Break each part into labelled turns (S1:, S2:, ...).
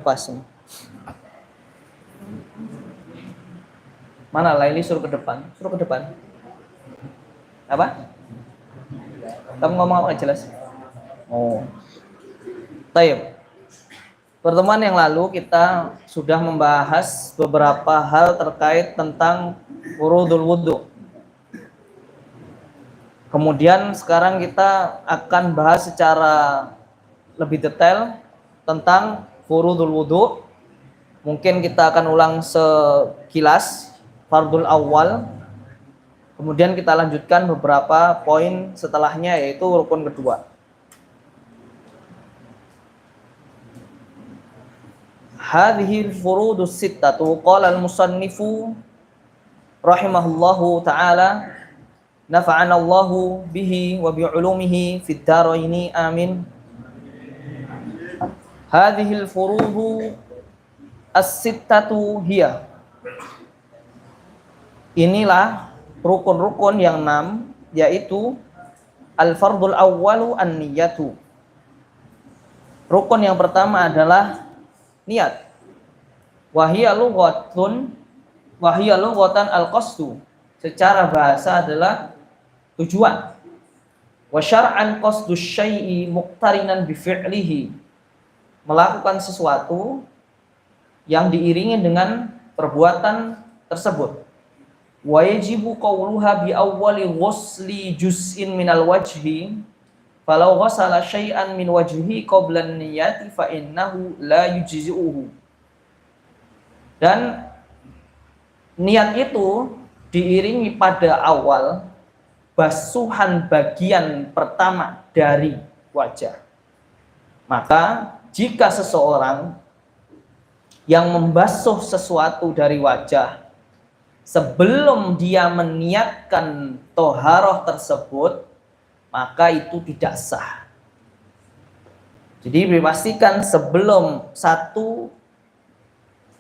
S1: Pas. Mana Laili suruh ke depan? Suruh ke depan. Apa? Kamu ngomong apa jelas? Oh. Tayyib. Pertemuan yang lalu kita sudah membahas beberapa hal terkait tentang furudul wudu. Kemudian sekarang kita akan bahas secara lebih detail tentang furudul wudu. Mungkin kita akan ulang sekilas fardul awal. Kemudian kita lanjutkan beberapa poin setelahnya, yaitu rukun kedua. Hadhil furudus sittatu qala al-musannifu rahimahullahu ta'ala nafa'ana Allahu bihi wa bi'ulumihi fid dharaini amin. Hadhil furudu as-sittatu hiya, inilah rukun-rukun yang 6, yaitu al-fardul awwalu an-niyatu. Rukun yang pertama adalah niat. Wahiyya lughatan al-qasdu. Secara bahasa adalah tujuan. Wa syar'an qasdu syai'i muqtarinan bi fi'lihi. Melakukan sesuatu yang diiringi dengan perbuatan tersebut. Wa yajibu qawluha bi awwali ghusli juz'in minal wajhi. Falau ghasala syai'an min wajhihi qabla an-niyati fa innahu la yujzi'uhu. Dan niat itu diiringi pada awal basuhan bagian pertama dari wajah. Maka jika seseorang yang membasuh sesuatu dari wajah sebelum dia meniatkan toharoh tersebut, maka itu tidak sah. Jadi dipastikan sebelum satu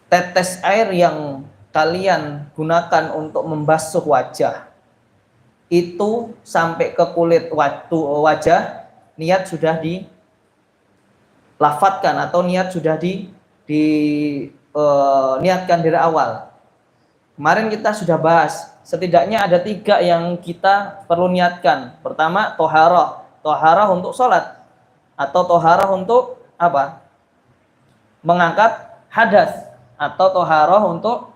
S1: tetes air yang kalian gunakan untuk membasuh wajah itu sampai ke kulit wajah, niat sudah dilafatkan atau niat sudah niatkan dari awal. Kemarin kita sudah bahas, setidaknya ada 3 yang kita perlu niatkan. Pertama, toharah untuk sholat, atau toharah untuk apa? Mengangkat hadas, atau toharah untuk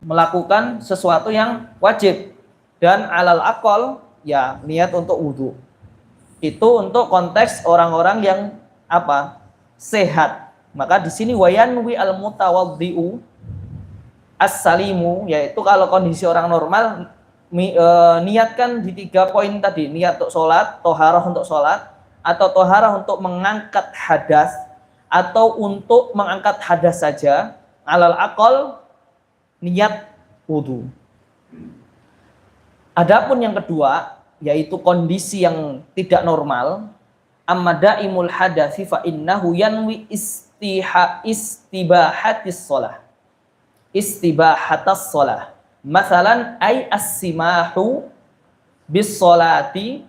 S1: melakukan sesuatu yang wajib. Dan alal aqal, ya niat untuk wudhu. Itu untuk konteks orang-orang yang apa? Sehat. Maka di sini wayanwi al-mutawaddi'u as-salimu, yaitu kalau kondisi orang normal, niatkan di 3 poin tadi. Niat untuk sholat, toharah untuk sholat, atau toharah untuk mengangkat hadas, atau untuk mengangkat hadas saja. Alal aqal, niat wudhu. Adapun yang kedua, yaitu kondisi yang tidak normal, amma daimul hadasi fa innahu yanwi istibahatis sholah. Istibahatas sholah. Masalan, ay as-simahu bis sholati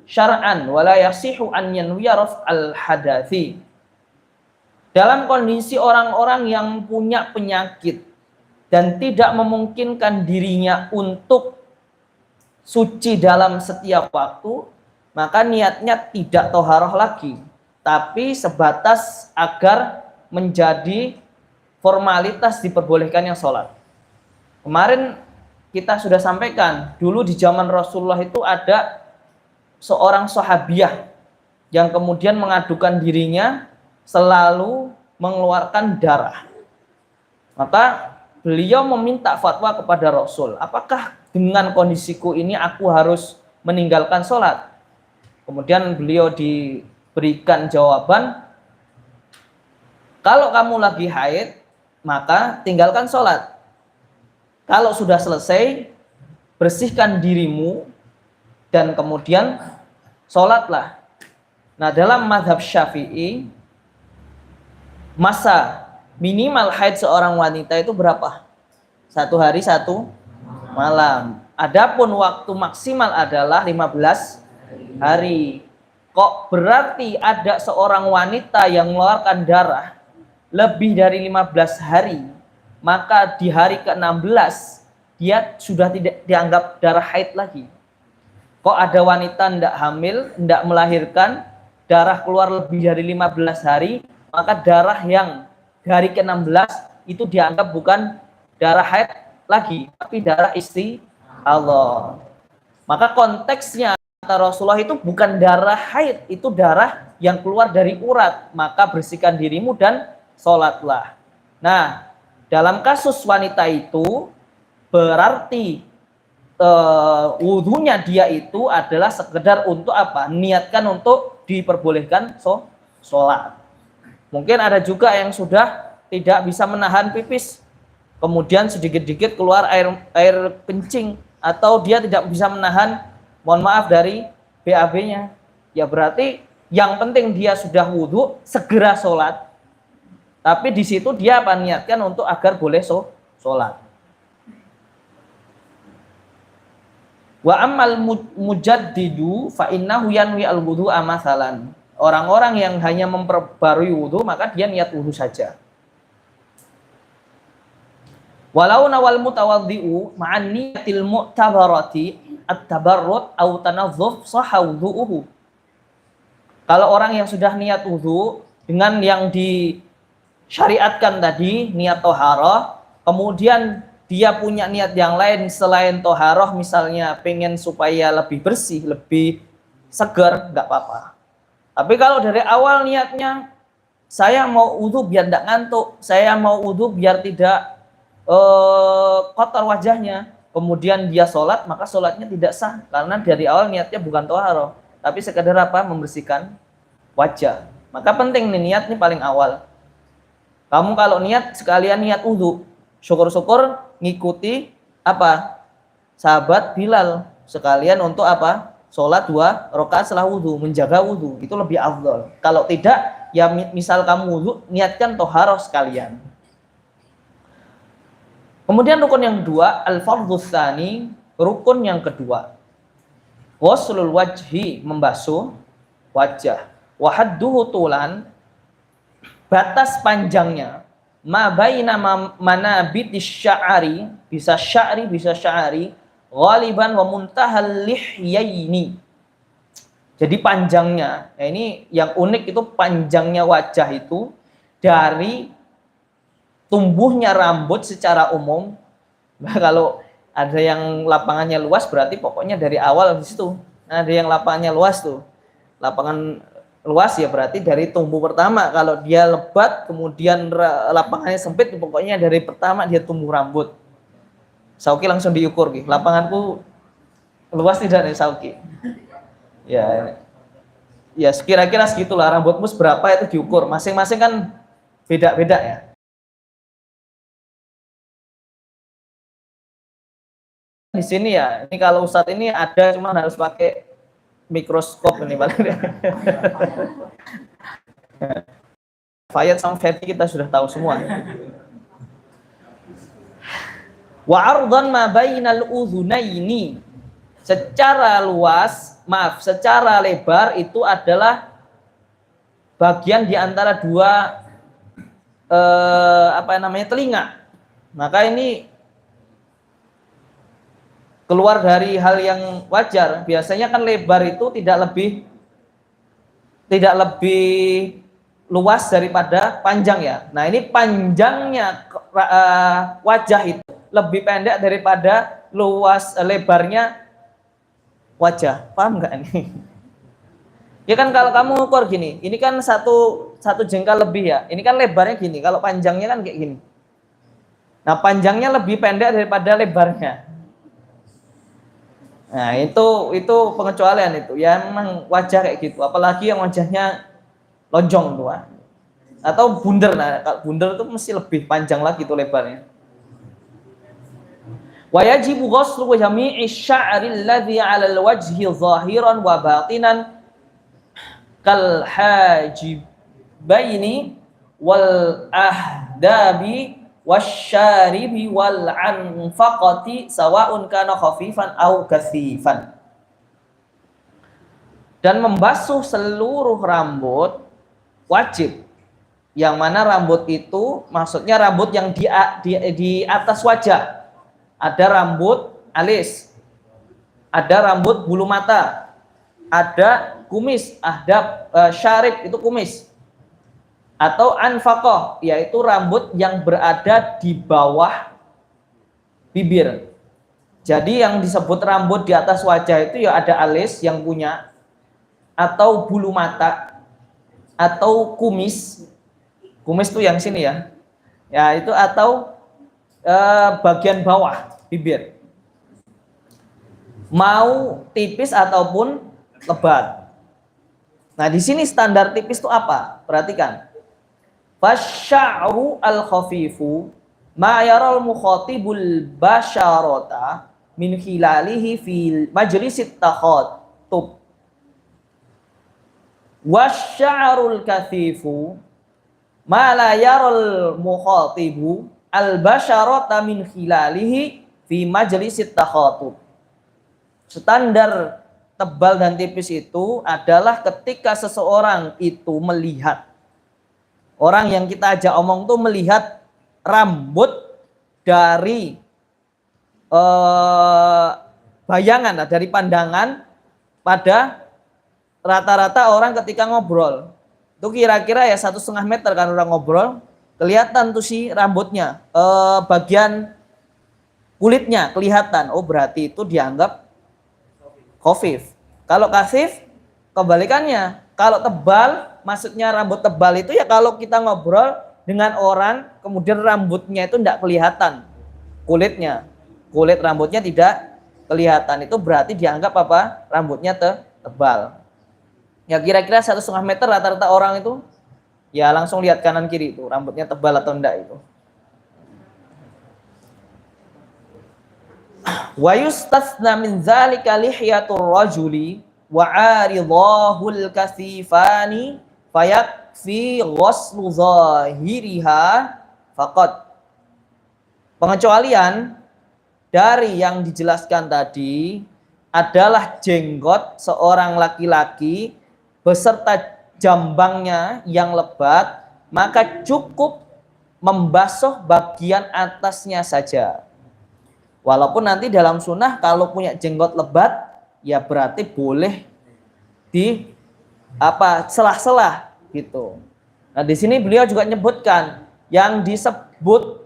S1: syar'an wala yasihu an yanwiya raf'al hadathi. Dalam kondisi orang-orang yang punya penyakit dan tidak memungkinkan dirinya untuk suci dalam setiap waktu, maka niatnya tidak toharoh lagi, tapi sebatas agar menjadi formalitas diperbolehkannya sholat. Kemarin kita sudah sampaikan, dulu di zaman Rasulullah itu ada seorang sahabiah yang kemudian mengadukan dirinya selalu mengeluarkan darah. Maka beliau meminta fatwa kepada Rasul, apakah dengan kondisiku ini aku harus meninggalkan sholat? Kemudian beliau diberikan jawaban, kalau kamu lagi haid, maka tinggalkan sholat. Kalau sudah selesai, bersihkan dirimu dan kemudian sholatlah. Nah, dalam mazhab Syafi'i, masa minimal haid seorang wanita itu berapa? 1 hari 1 malam. Adapun waktu maksimal adalah 15 hari. Kok berarti ada seorang wanita yang mengeluarkan darah lebih dari 15 hari, maka di hari ke-16 dia sudah tidak dianggap darah haid lagi. Kok ada wanita tidak hamil, tidak melahirkan, darah keluar lebih dari 15 hari, maka darah yang hari ke-16 itu dianggap bukan darah haid lagi, tapi darah Allah. Maka konteksnya kata Rasulullah itu bukan darah haid, itu darah yang keluar dari urat. Maka bersihkan dirimu dan sholatlah. Nah, dalam kasus wanita itu berarti wudhunya dia itu adalah sekedar untuk apa? Niatkan untuk diperbolehkan sholat. Mungkin ada juga yang sudah tidak bisa menahan pipis, kemudian sedikit-sedikit keluar air kencing, atau dia tidak bisa menahan, mohon maaf, dari BAB-nya. Ya berarti yang penting dia sudah wudhu, segera sholat. Tapi di situ dia apa? Niatkan untuk agar boleh sholat. Wa ammal mujaddidu fa innahu yanwi al-wudu amasalan. Orang-orang yang hanya memperbarui wudu, maka dia niat wudu saja. Walau nawal mutawaddi'u ma'an niyatil mu'tabarati at-tabarrud au tanazzuf sahha wudu'uhu. Kalau orang yang sudah niat wudu dengan yang disyariatkan tadi, niat toharoh, kemudian dia punya niat yang lain selain toharoh, misalnya pengen supaya lebih bersih, lebih segar, nggak apa-apa. Tapi kalau dari awal niatnya, saya mau wudu biar tidak ngantuk, saya mau wudu biar tidak kotor wajahnya, kemudian dia sholat, maka sholatnya tidak sah, karena dari awal niatnya bukan toharoh, tapi sekedar apa? Membersihkan wajah. Maka penting nih, niat nih paling awal. Kamu kalau niat, sekalian niat wudu, syukur-syukur ngikuti apa? Sahabat Bilal, sekalian untuk apa? Sholat 2 rakaat setelah wudu, menjaga wudu, itu lebih afdal. Kalau tidak, ya misal kamu wudu, niatkan toharoh sekalian. Kemudian rukun yang kedua, al-fardhus tsani, rukun yang kedua. Ghuslul wajhi, membasuh wajah. Wa hadduhu tulan, batas panjangnya. Ma baina manabitish sya'ri, bisa sya'ri, bisa sya'ri, ghaliban wa muntahal lihyaini. Jadi panjangnya, nah ini yang unik itu panjangnya wajah itu dari tumbuhnya rambut secara umum. Nah, kalau ada yang lapangannya luas berarti pokoknya dari awal di situ. Nah, ada yang lapangannya luas tuh. Lapangan luas ya berarti dari tumbuh pertama. Kalau dia lebat kemudian lapangannya sempit, pokoknya dari pertama dia tumbuh rambut. Sauki langsung diukur gitu. Lapanganku luas tidak nih Sauki? Ya. Ya kira-kira segitulah, rambutmu seberapa itu diukur. Masing-masing kan beda-beda ya. Di sini ya, ini kalau Ustadz ini ada, cuma harus pakai mikroskop ini paling. Fayat sama Fethi kita sudah tahu semua. Wa ardan ma bainal udhunaini, secara luas, secara lebar itu adalah bagian di antara dua telinga. Maka ini keluar dari hal yang wajar. Biasanya kan lebar itu tidak lebih luas daripada panjang ya. Nah, ini panjangnya wajah itu lebih pendek daripada lebarnya wajah. Paham nggak ini? Ya kan kalau kamu ukur gini, ini kan satu jengkal lebih ya. Ini kan lebarnya gini, kalau panjangnya kan kayak gini. Nah, panjangnya lebih pendek daripada lebarnya. Nah, itu pengecualian itu. Ya memang wajah kayak gitu. Apalagi yang wajahnya lonjong tuh. Atau bunder. Nah, kalau bunder itu mesti lebih panjang lagi tuh lebarnya. Wa yajibu ghuslu jami'i sya'ri alladhi 'ala al-wajhi zahiran wa batinan kal hajibaini wal ahdabi wasyaribi wal anfaqati sawa'un kana khafifan au katsifan. Dan membasuh seluruh rambut wajib, Yang mana rambut itu maksudnya rambut yang di atas wajah. Ada rambut alis, ada rambut bulu mata, ada kumis, ada syarib itu kumis. Atau anfaqah, yaitu rambut yang berada di bawah bibir. Jadi yang disebut rambut di atas wajah itu ya ada alis yang punya, atau bulu mata, atau kumis. Kumis itu yang sini ya. Ya itu atau bagian bawah bibir. Mau tipis ataupun lebat. Nah, di sini standar tipis itu apa? Perhatikan. Fasya'ru al-khafifu ma yaral mukhatibul basyarata min khilalihi fi majlisit takhatub. Wasya'rul kathifu ma la yaral mukhatibu al-basyarata min khilalihi fi majlisit takhatub. Standar tebal dan tipis itu adalah ketika seseorang itu melihat, orang yang kita ajak omong tuh melihat rambut dari bayangan, dari pandangan pada rata-rata orang ketika ngobrol. Itu kira-kira ya 1,5 meter kan orang ngobrol, kelihatan tuh si rambutnya, bagian kulitnya kelihatan. Oh berarti itu dianggap khafif. Kalau kasif kebalikannya. Kalau tebal, maksudnya rambut tebal itu ya kalau kita ngobrol dengan orang kemudian rambutnya itu tidak kelihatan kulitnya. Kulit rambutnya tidak kelihatan, itu berarti dianggap apa? Rambutnya tebal. Ya kira-kira 1,5 meter rata-rata orang itu ya langsung lihat kanan kiri itu rambutnya tebal atau enggak itu. Wa yustathna min dzalika lihyatur rajuli wa 'aridahul kasifani fayakfi ghuslu zahiriha faqat. Pengecualian dari yang dijelaskan tadi adalah jenggot seorang laki-laki beserta jambangnya yang lebat, maka cukup membasuh bagian atasnya saja. Walaupun nanti dalam sunnah kalau punya jenggot lebat ya berarti boleh di selah-selah gitu. Nah di sini beliau juga menyebutkan yang disebut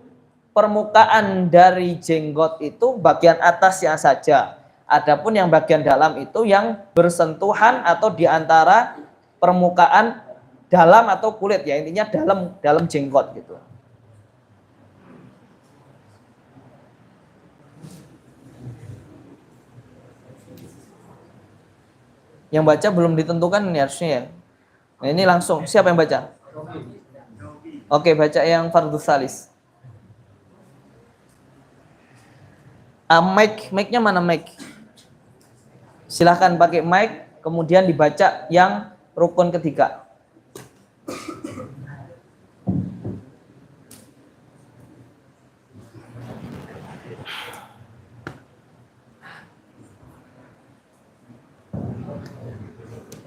S1: permukaan dari jenggot itu bagian atasnya saja. Adapun yang bagian dalam itu yang bersentuhan atau diantara permukaan dalam atau kulit ya intinya dalam jenggot gitu. Yang baca belum ditentukan nih harusnya ya. Nah, ini langsung siapa yang baca? Oke, baca yang fardhu salis. Mic-nya mana mic? Silahkan pakai mic, kemudian dibaca yang rukun ketiga.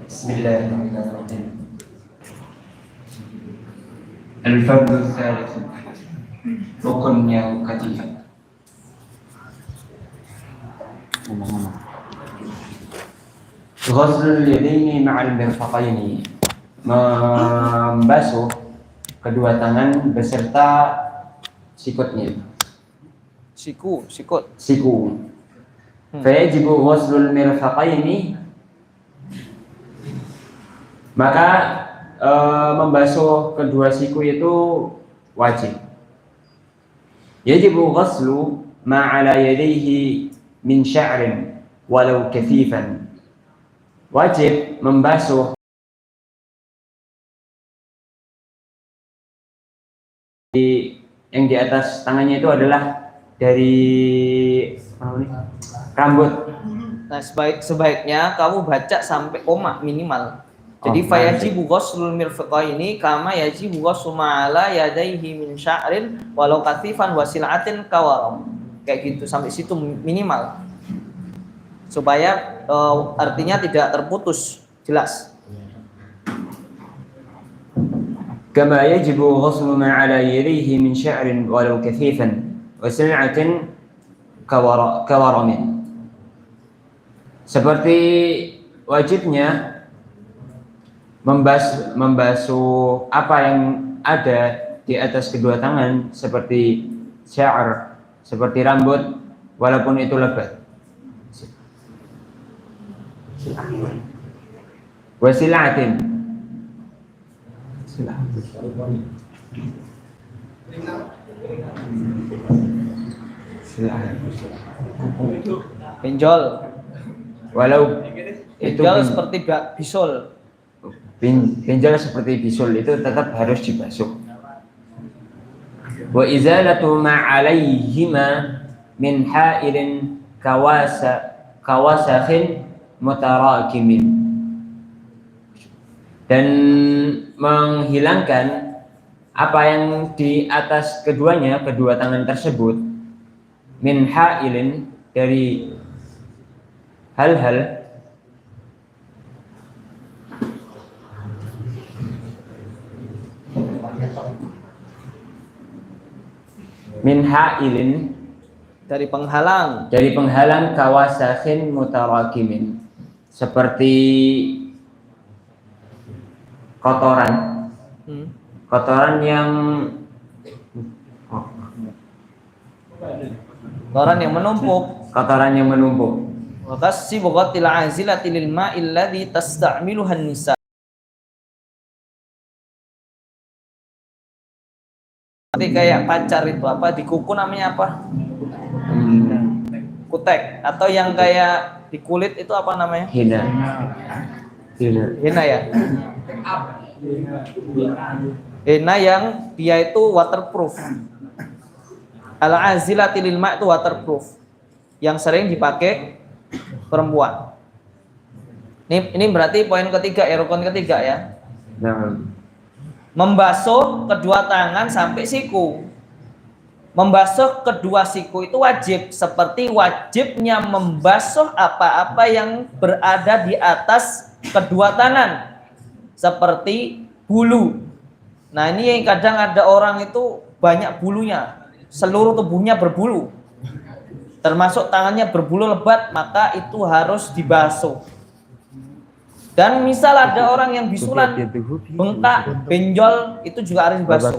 S2: Bismillahirrahmanirrahim. Al-fardhu tsalits. Rukun yang ketiga. Ghuslul yadaini ma'al mirfaqaini. Membasuh kedua tangan beserta sikutnya.
S1: Sikut.
S2: Fayajibu ghuslul mirfaqaini. Maka membasuh kedua siku itu wajib. Yajibu ghuslu ma 'ala yadayhi min sya'rin walau kathifan. Wajib membasuh yang di atas tangannya itu adalah dari rambut.
S1: Nah, sebaiknya kamu baca sampai koma minimal. Jadi fayajibu ghuslul mirfaqaini kama yajibu ghuslu ma'ala yadayhi min sya'rin walau kathifan wasil'atin kawaram. Kayak gitu sampai situ minimal. Supaya artinya tidak terputus, jelas.
S2: كما يجب غسل ما على يديه من شعر ولو كثيفا وسلعة كورم. Seperti wajibnya membasuh apa yang ada di atas kedua tangan seperti sya'r, seperti rambut, walaupun itu lebat. Wasilatin.
S1: Pinjol.
S2: Walau itu
S1: Pinjol seperti bisul.
S2: Pinjol seperti bisul itu tetap harus dibasuh. Wa izalatu ma 'alaihima min ha'ilin kawasakhin mutarakimin. Dan menghilangkan apa yang di atas kedua tangan tersebut, min ha'ilin, dari hal-hal min ha'ilin,
S1: dari penghalang,
S2: kawasakhin mutarakimin, seperti kotoran yang
S1: menumpuk. Wa kasibghatil 'azilati lil ma'il ladzi tasta'miluha an-nisa. Seperti kayak pacar itu apa, di kuku namanya apa? Kutek, atau yang kayak di kulit itu apa namanya?
S2: Hina
S1: ya. Hina yang dia itu waterproof. Al-azilati lil ma' itu waterproof, yang sering dipakai perempuan. Ini berarti poin ketiga ya, rukun ketiga ya. Membasuh kedua tangan sampai siku. Membasuh kedua siku itu wajib, seperti wajibnya membasuh apa-apa yang berada di atas kedua tangan, seperti bulu. Nah, ini yang kadang ada orang itu banyak bulunya, seluruh tubuhnya berbulu, termasuk tangannya berbulu lebat, maka itu harus dibasuh. Dan misal ada orang yang bisulan, bengkak, benjol, itu juga harus dibasuh.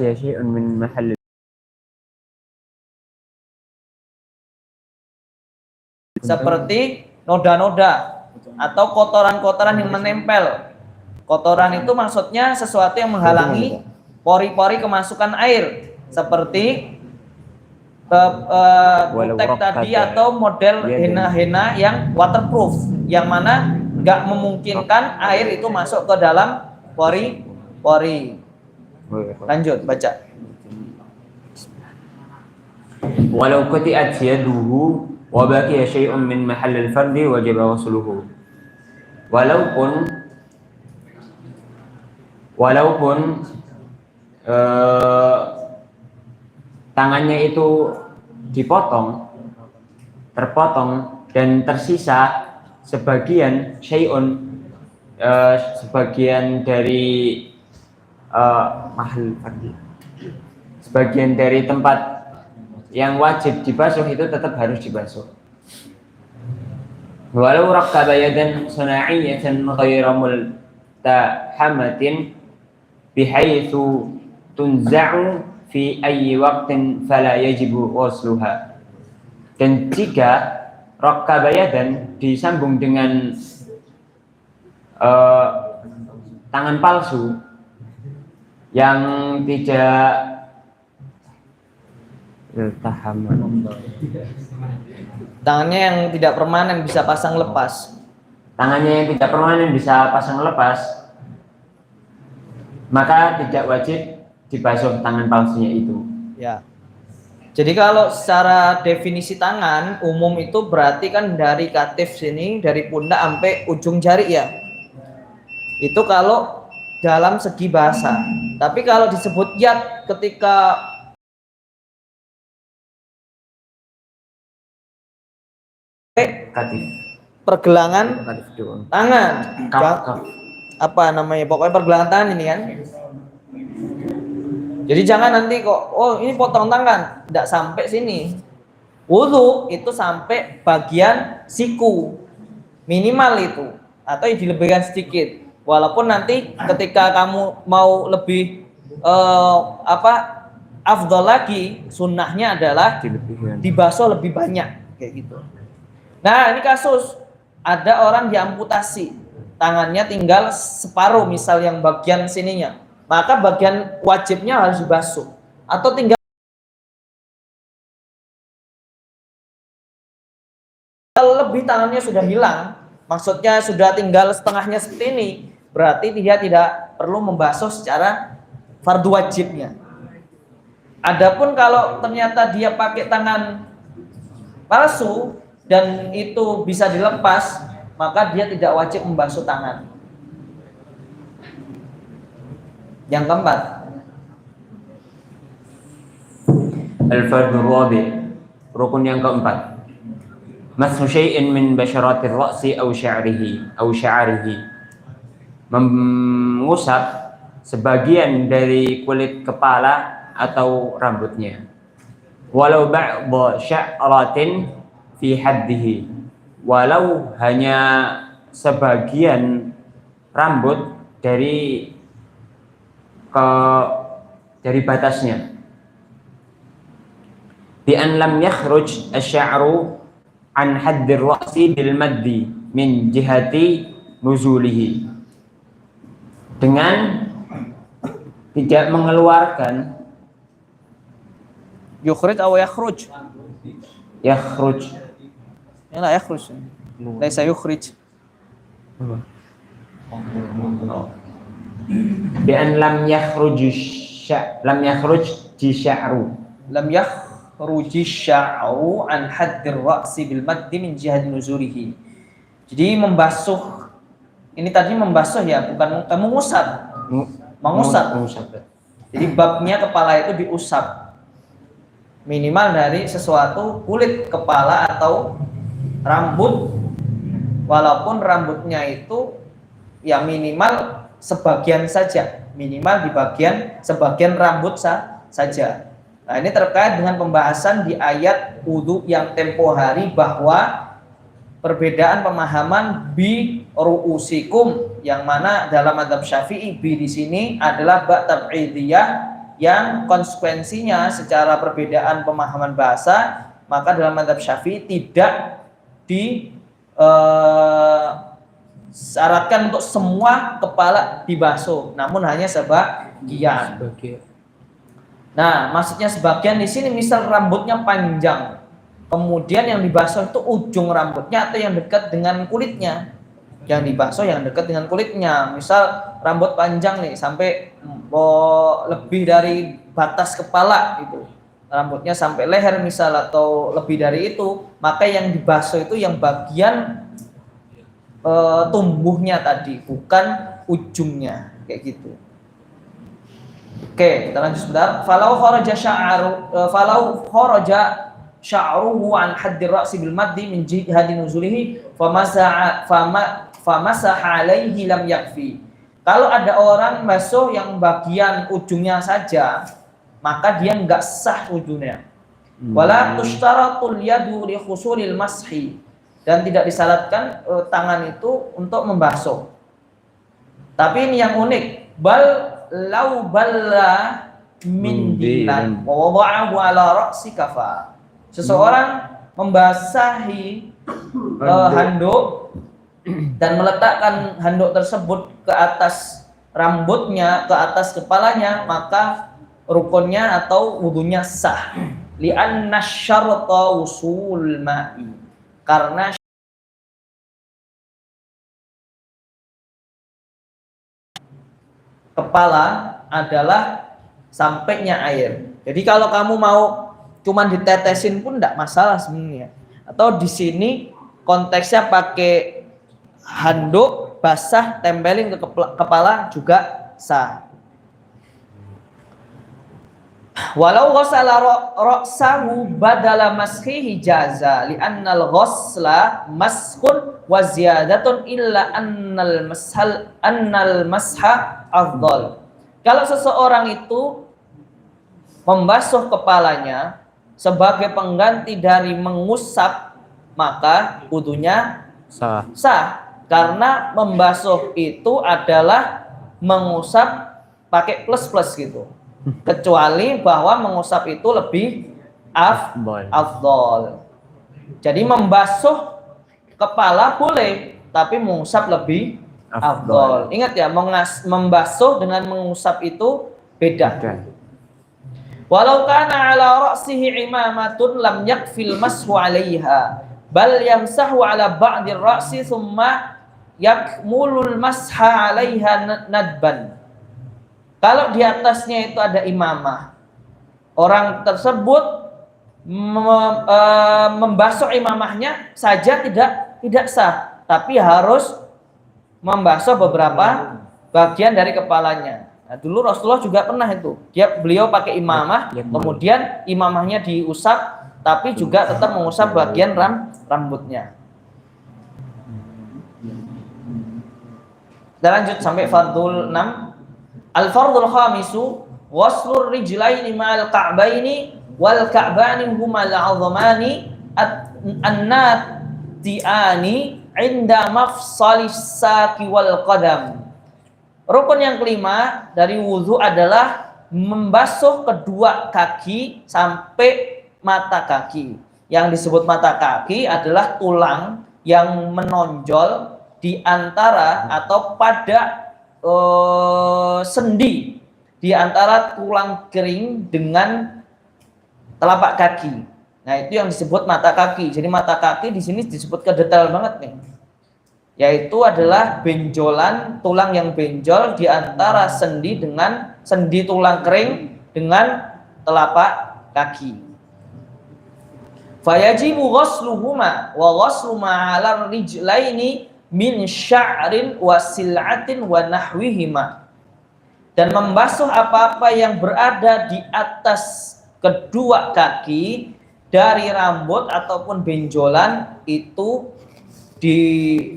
S1: Seperti noda-noda atau kotoran-kotoran yang menempel. Kotoran itu maksudnya sesuatu yang menghalangi pori-pori kemasukan air, seperti kutek tadi atau model henna-henna yang waterproof, yang mana nggak memungkinkan air itu masuk ke dalam pori-pori. Lanjut baca.
S2: Walau qati'at yaduhu wa baqiya syai'un min mahallil fardi wajib ghusluhu. Walaupun tangannya itu terpotong dan tersisa sebagian syai'un, sebagian dari mahal fardi, sebagian dari tempat yang wajib dibasuh itu tetap harus dibasuh. Walau rakkaba yadan sana'iyatan ghayra multahamatin bihaitsu tunza'u fi ayyi waqtin fala yajibu ghusluha. Dan jika rakkaba yadan disambung dengan tangan palsu yang tidak
S1: tangannya yang tidak permanen bisa pasang lepas.
S2: Maka tidak wajib dibasuh tangan palsunya itu.
S1: Ya. Jadi kalau secara definisi tangan umum itu berarti kan dari katif sini, dari pundak sampai ujung jari ya. Itu kalau dalam segi bahasa. Tapi kalau disebut yad ketika
S2: Katif.
S1: Pergelangan tangan. Apa namanya? Pokoknya pergelangan tangan ini kan. Jadi jangan nanti kok, oh ini potong tangan, tidak sampai sini. Wudu itu sampai bagian siku, minimal itu, atau dilebihkan sedikit. Walaupun nanti ketika kamu mau lebih afdol lagi, sunnahnya adalah dibasuh lebih banyak, kayak gitu. Nah ini kasus ada orang diamputasi, tangannya tinggal separuh, misal yang bagian sininya, maka bagian wajibnya harus dibasuh, atau tinggal lebih tangannya sudah hilang, maksudnya sudah tinggal setengahnya seperti ini, berarti dia tidak perlu membasuh secara fardu wajibnya. Adapun kalau ternyata dia pakai tangan palsu dan itu bisa dilepas, maka dia tidak wajib membasuh tangan. Yang keempat,
S2: Al-fardhu rabi', rukun yang keempat. Mashu syai'in min basyaratir ra'si aw sya'rihi. Mengusap sebagian dari kulit kepala atau rambutnya. Walau ba'dha sya'ratin fi haddihi. Walau hanya sebagian rambut dari batasnya. Bi an lam yakhruj asy-sya'ru an haddir ra'si bil maddi min jihati nuzulihi, dengan tidak mengeluarkan
S1: yukhrij atau yakhruj?
S2: yakhruj
S1: Ya la yakhruj. Laisa yukhrij.
S2: bi an lam yakhruj sya'ru.
S1: Lam yakhruji sya'ru an haddir ra'si bil maddi min jihad nuzulihi. Jadi membasuh, ini tadi membasuh ya, bukan mengusap. Mengusap. Jadi babnya kepala itu diusap, minimal dari sesuatu kulit kepala atau rambut, walaupun rambutnya itu ya minimal sebagian saja, minimal di bagian sebagian rambut saja. Nah ini terkait dengan pembahasan di ayat wudu yang tempo hari, bahwa perbedaan pemahaman bi ru'usikum, yang mana dalam mazhab Syafi'i bi di sini adalah ba tab'idiyah, yang konsekuensinya secara perbedaan pemahaman bahasa, maka dalam mazhab Syafi'i tidak disyaratkan untuk semua kepala dibasuh, namun hanya sebagian. Nah, maksudnya sebagian di sini misal rambutnya panjang, kemudian yang dibasuh itu ujung rambutnya atau yang dekat dengan kulitnya. Yang dibasuh yang dekat dengan kulitnya. Misal rambut panjang nih sampai lebih dari batas kepala gitu. Rambutnya sampai leher misal atau lebih dari itu, maka yang dibasuh itu yang bagian tumbuhnya tadi, bukan ujungnya, kayak gitu. Oke, kita lanjut sebentar. Falau kharaja sya'ruhu an haddir ra'si bil maddi min jihadi nuzulihi famasaha alaihi lam yakfi. Kalau ada orang basuh yang bagian ujungnya saja, maka dia enggak sah wudunya. Wala tushtaratul yadu li khusulil mashi, dan tidak disyaratkan tangan itu untuk membasuh. Tapi ini yang unik, bal lau balla min dilan wa wada'ahu ala ra'si kafa. Seseorang membasahi handuk dan meletakkan handuk tersebut ke atas rambutnya, ke atas kepalanya, maka rukunnya atau wudunya sah. Li'anna syarta usul ma'i, karena kepala adalah sampainya air. Jadi kalau kamu mau cuman ditetesin pun enggak masalah sebenarnya. Atau di sini konteksnya pakai handuk basah tempelin ke kepala juga sah. Walau ghassala ra'sahu badala mashihi jaza li'annal ghassla mashun wa ziyadatun illa annal masha afdal. Kalau seseorang itu membasuh kepalanya sebagai pengganti dari mengusap, maka wudunya sah. Karena membasuh itu adalah mengusap pakai plus-plus gitu. Kecuali bahwa mengusap itu lebih afdol. Jadi membasuh kepala boleh, tapi mengusap lebih afdol. Ingat ya, membasuh dengan mengusap itu beda. Walau kana ala ra'sihi imamatun lam yakfil mashu 'alaiha bal yamsahu 'ala ba'di ar-ra'si thumma yakmulul masha 'alaiha nadban. Kalau di atasnya itu ada imamah, orang tersebut membasuh imamahnya saja tidak sah, tapi harus membasuh beberapa bagian dari kepalanya. Nah, dulu Rasulullah juga pernah itu. Beliau pakai imamah, kemudian imamahnya diusap, tapi juga tetap mengusap bagian rambutnya. Kita lanjut sampai fardul 6. Al-fardul khamisu waslur rijlaini ma'al ka'baini wal ka'bani huma al-'azmani an-nati'ani 'inda mafsalis saqi wal qadam. Rukun yang kelima dari wudu adalah membasuh kedua kaki sampai mata kaki. Yang disebut mata kaki adalah tulang yang menonjol di antara atau pada sendi di antara tulang kering dengan telapak kaki. Nah, itu yang disebut mata kaki. Jadi mata kaki di sini disebut detail banget nih. Yaitu adalah benjolan tulang yang benjol di antara sendi tulang kering dengan telapak kaki. Fayajibu ghasluhuma wa ghaslu ma 'ala rijlaini min sya'rin wa sil'atin wa nahwihima. Dan membasuh apa-apa yang berada di atas kedua kaki dari rambut ataupun benjolan itu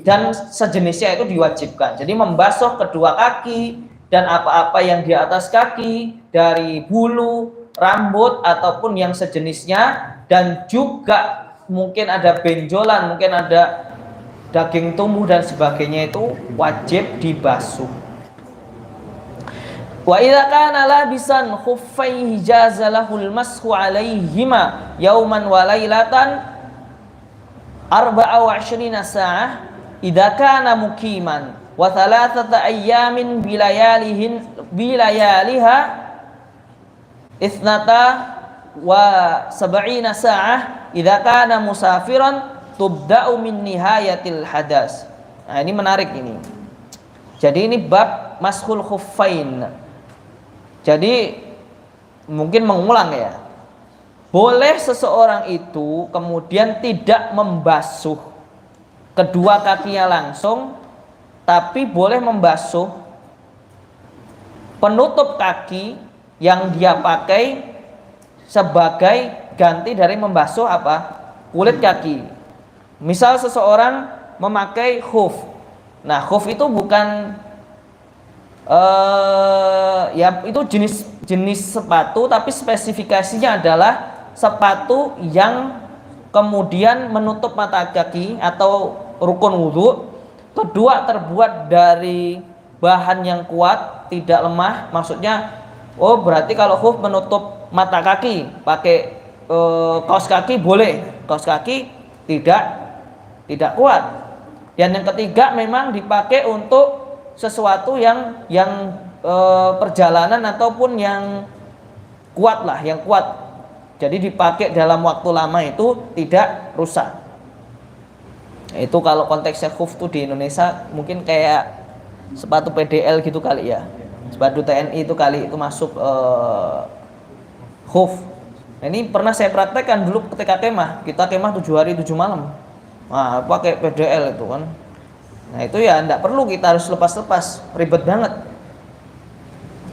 S1: dan sejenisnya itu diwajibkan. Jadi membasuh kedua kaki dan apa-apa yang di atas kaki dari bulu, rambut ataupun yang sejenisnya, dan juga mungkin ada benjolan, mungkin ada daging tumbuh dan sebagainya, itu wajib dibasuh. Wa idza kana labisan khuffaihi jazalahul mashu 'alaihima yauman wa lailatan 24 sa'ah idza kana muqiman wa 3 ayyamin bilayaliha ithnata wa 70 sa'ah idza kana musafiran tubda'u min nihayatil hadas. Nah, ini menarik ini. Jadi ini bab mashul khuffain. Jadi mungkin mengulang ya. Boleh seseorang itu kemudian tidak membasuh kedua kakinya langsung, tapi boleh membasuh penutup kaki yang dia pakai sebagai ganti dari membasuh kulit kaki. Misal seseorang memakai khuf. Nah, khuf itu bukan ya itu jenis sepatu, tapi spesifikasinya adalah sepatu yang kemudian menutup mata kaki atau rukun wudhu. Kedua, terbuat dari bahan yang kuat, tidak lemah. Maksudnya, berarti kalau khuf menutup mata kaki, pakai kaos kaki boleh, kaos kaki tidak kuat. Dan yang ketiga, memang dipakai untuk sesuatu yang perjalanan ataupun yang kuat lah, yang kuat. Jadi dipakai dalam waktu lama itu tidak rusak. Itu kalau konteksnya khuf tuh di Indonesia mungkin kayak sepatu PDL gitu kali ya. Sepatu TNI itu kali itu masuk khuf. Nah, ini pernah saya praktekkan dulu ketika kemah. Kita kemah 7 hari 7 malam. Nah, pakai PDL itu kan. Nah, itu ya enggak perlu kita harus lepas-lepas, ribet banget.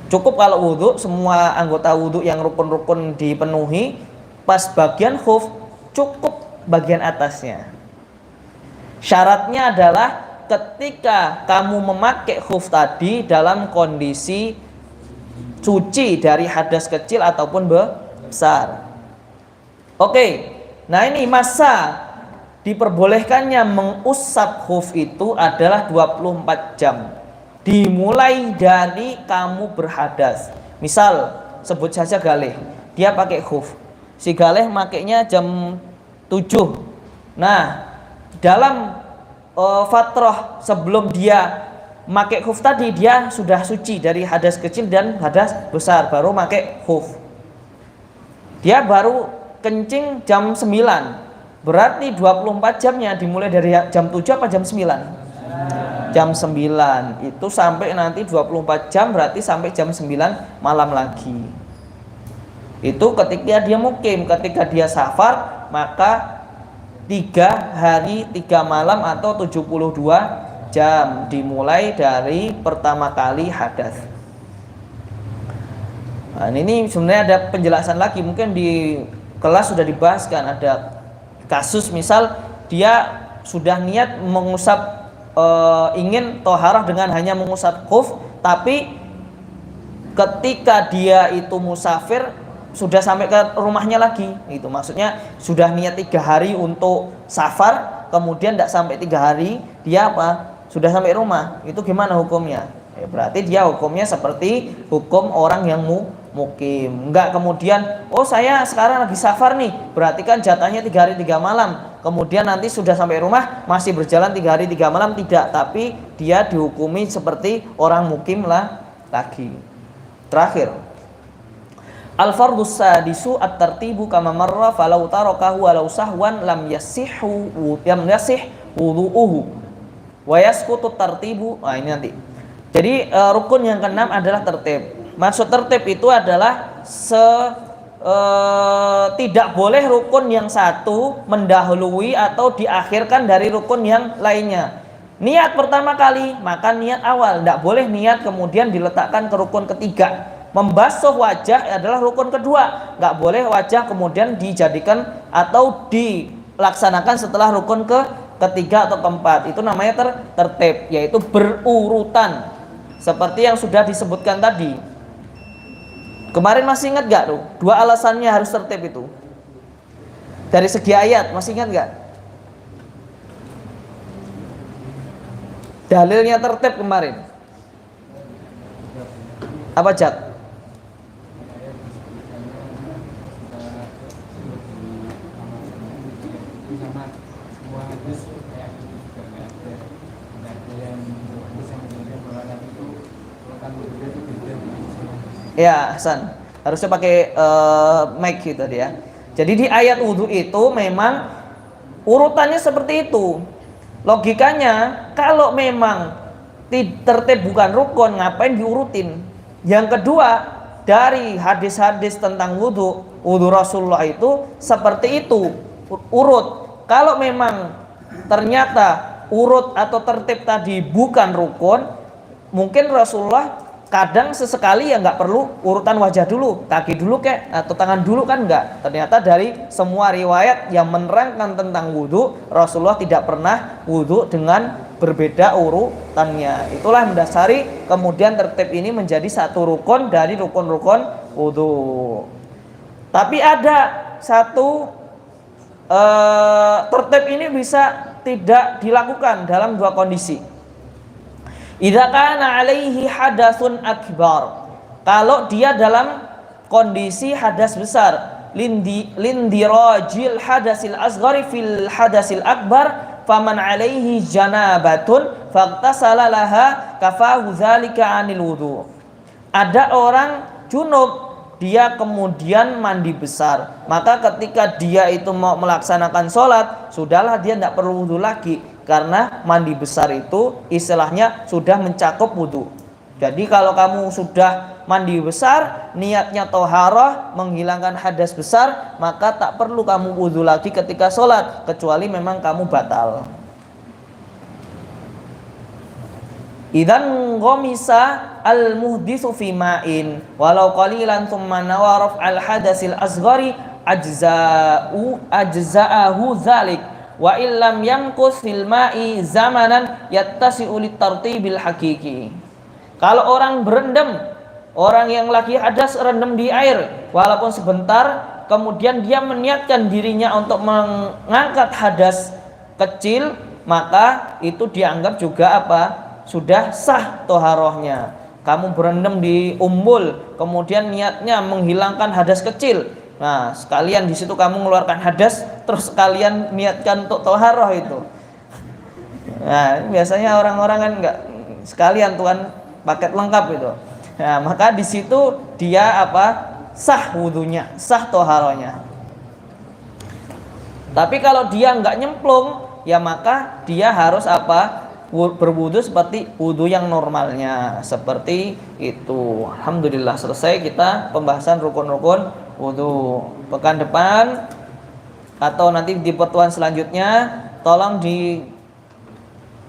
S1: Cukup kalau wudhu, semua anggota wudhu yang rukun-rukun dipenuhi, pas bagian khuf cukup bagian atasnya. Syaratnya adalah ketika kamu memakai khuf tadi dalam kondisi suci dari hadas kecil ataupun besar. Oke. Nah, ini masa diperbolehkannya mengusap khuf itu adalah 24 jam. Dimulai dari kamu berhadas. Misal, sebut saja Galih. Dia pakai khuf. Si Galih makainya jam 7. Nah, dalam fatrah sebelum dia pakai khuf tadi, dia sudah suci dari hadas kecil dan hadas besar, baru pakai khuf. Dia baru kencing jam 9. Berarti 24 jamnya dimulai dari jam 7 apa jam 9? Jam 9. Itu sampai nanti 24 jam, berarti sampai jam 9 malam lagi. Itu ketika dia mukim. Ketika dia safar, maka 3 hari 3 malam atau 72 jam dimulai dari pertama kali hadas. Nah, ini sebenarnya ada penjelasan lagi, mungkin di kelas sudah dibahaskan. Ada kasus misal dia sudah niat mengusap, ingin toharah dengan hanya mengusap khuf, tapi ketika dia itu musafir sudah sampai ke rumahnya lagi, itu maksudnya sudah niat 3 hari untuk safar, kemudian tidak sampai 3 hari dia apa? Sudah sampai rumah. Itu gimana hukumnya? Berarti dia hukumnya seperti hukum orang yang mukim. Enggak kemudian, oh saya sekarang lagi safar nih, berarti kan jatahnya 3 hari 3 malam. Kemudian nanti sudah sampai rumah masih berjalan 3 hari 3 malam, tidak. Tapi dia dihukumi seperti orang mukim lah lagi. Terakhir, al-fardhus sadisu at-tartibu kama marra falau tarakahu walau sahwan lam yasih wudu'uhu wa yasqutu tartibu. Nah, ini nanti. Jadi rukun yang keenam adalah tertib. Maksud tertib itu adalah tidak boleh rukun yang satu mendahului atau diakhirkan dari rukun yang lainnya. Niat pertama kali, maka niat awal. Tidak boleh niat kemudian diletakkan ke rukun ketiga. Membasuh wajah adalah rukun kedua. Nggak boleh wajah kemudian dijadikan atau dilaksanakan setelah rukun ketiga atau keempat. Itu namanya tertib, yaitu berurutan. Seperti yang sudah disebutkan tadi. Kemarin masih ingat gak tuh? 2 alasannya harus tertib itu. Dari segi ayat, masih ingat gak? Dalilnya tertib kemarin. Apa Jak? Ya, Hasan. Harusnya pakai mic gitu dia. Jadi di ayat wudhu itu memang urutannya seperti itu. Logikanya, kalau memang tertib bukan rukun, ngapain diurutin? Yang kedua, dari hadis-hadis tentang wudhu Rasulullah itu seperti itu, urut. Kalau memang ternyata urut atau tertib tadi bukan rukun, mungkin Rasulullah kadang sesekali ya nggak perlu urutan wajah dulu, kaki dulu kek, atau tangan dulu, kan nggak. Ternyata dari semua riwayat yang menerangkan tentang wudhu, Rasulullah tidak pernah wudhu dengan berbeda urutannya. Itulah mendasari kemudian tertib ini menjadi satu rukun dari rukun-rukun wudhu. Tapi ada satu tertib ini bisa tidak dilakukan dalam 2 kondisi. Idza kana alaihi hadatsun akbar. Kalau dia dalam kondisi hadas besar, lindirajil hadasil asghari fil hadasil akbar, faman alaihi janabatun faqtasala laha kafahu dzalika anil wudu. Ada orang junub, dia kemudian mandi besar, maka ketika dia itu mau melaksanakan sholat, sudahlah dia tidak perlu wudu lagi, karena mandi besar itu istilahnya sudah mencakup wudu. Jadi kalau kamu sudah mandi besar, niatnya toharah, menghilangkan hadas besar, maka tak perlu kamu wudu lagi ketika sholat, kecuali memang kamu batal. Idan ghamisa al-muhditsu fi ma'in walau qalilan thumma nawaraf al-hadasil asghari ajza'ahu dzalik wa illam yamkus fil ma'i zamanan yattasi'u litartibil hakiki. Kalau orang berendam Orang yang lagi hadas rendam di air walaupun sebentar, kemudian dia meniatkan dirinya untuk mengangkat hadas kecil, maka itu dianggap juga apa? Sudah sah toharohnya. Kamu berendam di umbul, kemudian niatnya menghilangkan hadas kecil. Nah, sekalian di situ kamu mengeluarkan hadas, terus sekalian niatkan untuk toharoh itu. Nah, biasanya orang-orang kan enggak sekalian tuan paket lengkap itu. Nah, maka di situ dia apa? Sah wudunya, sah toharohnya. Tapi kalau dia enggak nyemplung, ya maka dia harus apa? Berwudu seperti wudu yang normalnya, seperti itu. Alhamdulillah selesai kita pembahasan rukun-rukun wudu. Pekan depan atau nanti di pertemuan selanjutnya tolong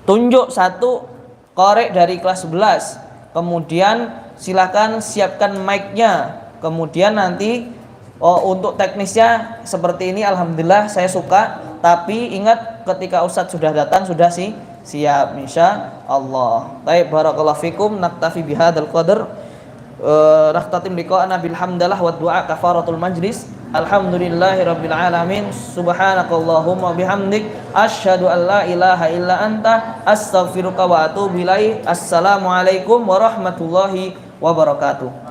S1: ditunjuk satu korek dari kelas 11. Kemudian silakan siapkan mic-nya. Kemudian nanti untuk teknisnya seperti ini, alhamdulillah saya suka. Tapi ingat ketika Ustadz sudah datang sudah siap insya Allah. Baik, barakallahu fikum, naktafi bihadzal qadar. Nakhtatim liqa'ana bilhamdalillah wa du'a kafaratul majlis. Alhamdulillahirabbil alamin. Subhanakallahumma bihamdik asyhadu an la ilaha illa anta astaghfiruka wa atubu ilaik. Assalamualaikum warahmatullahi wabarakatuh.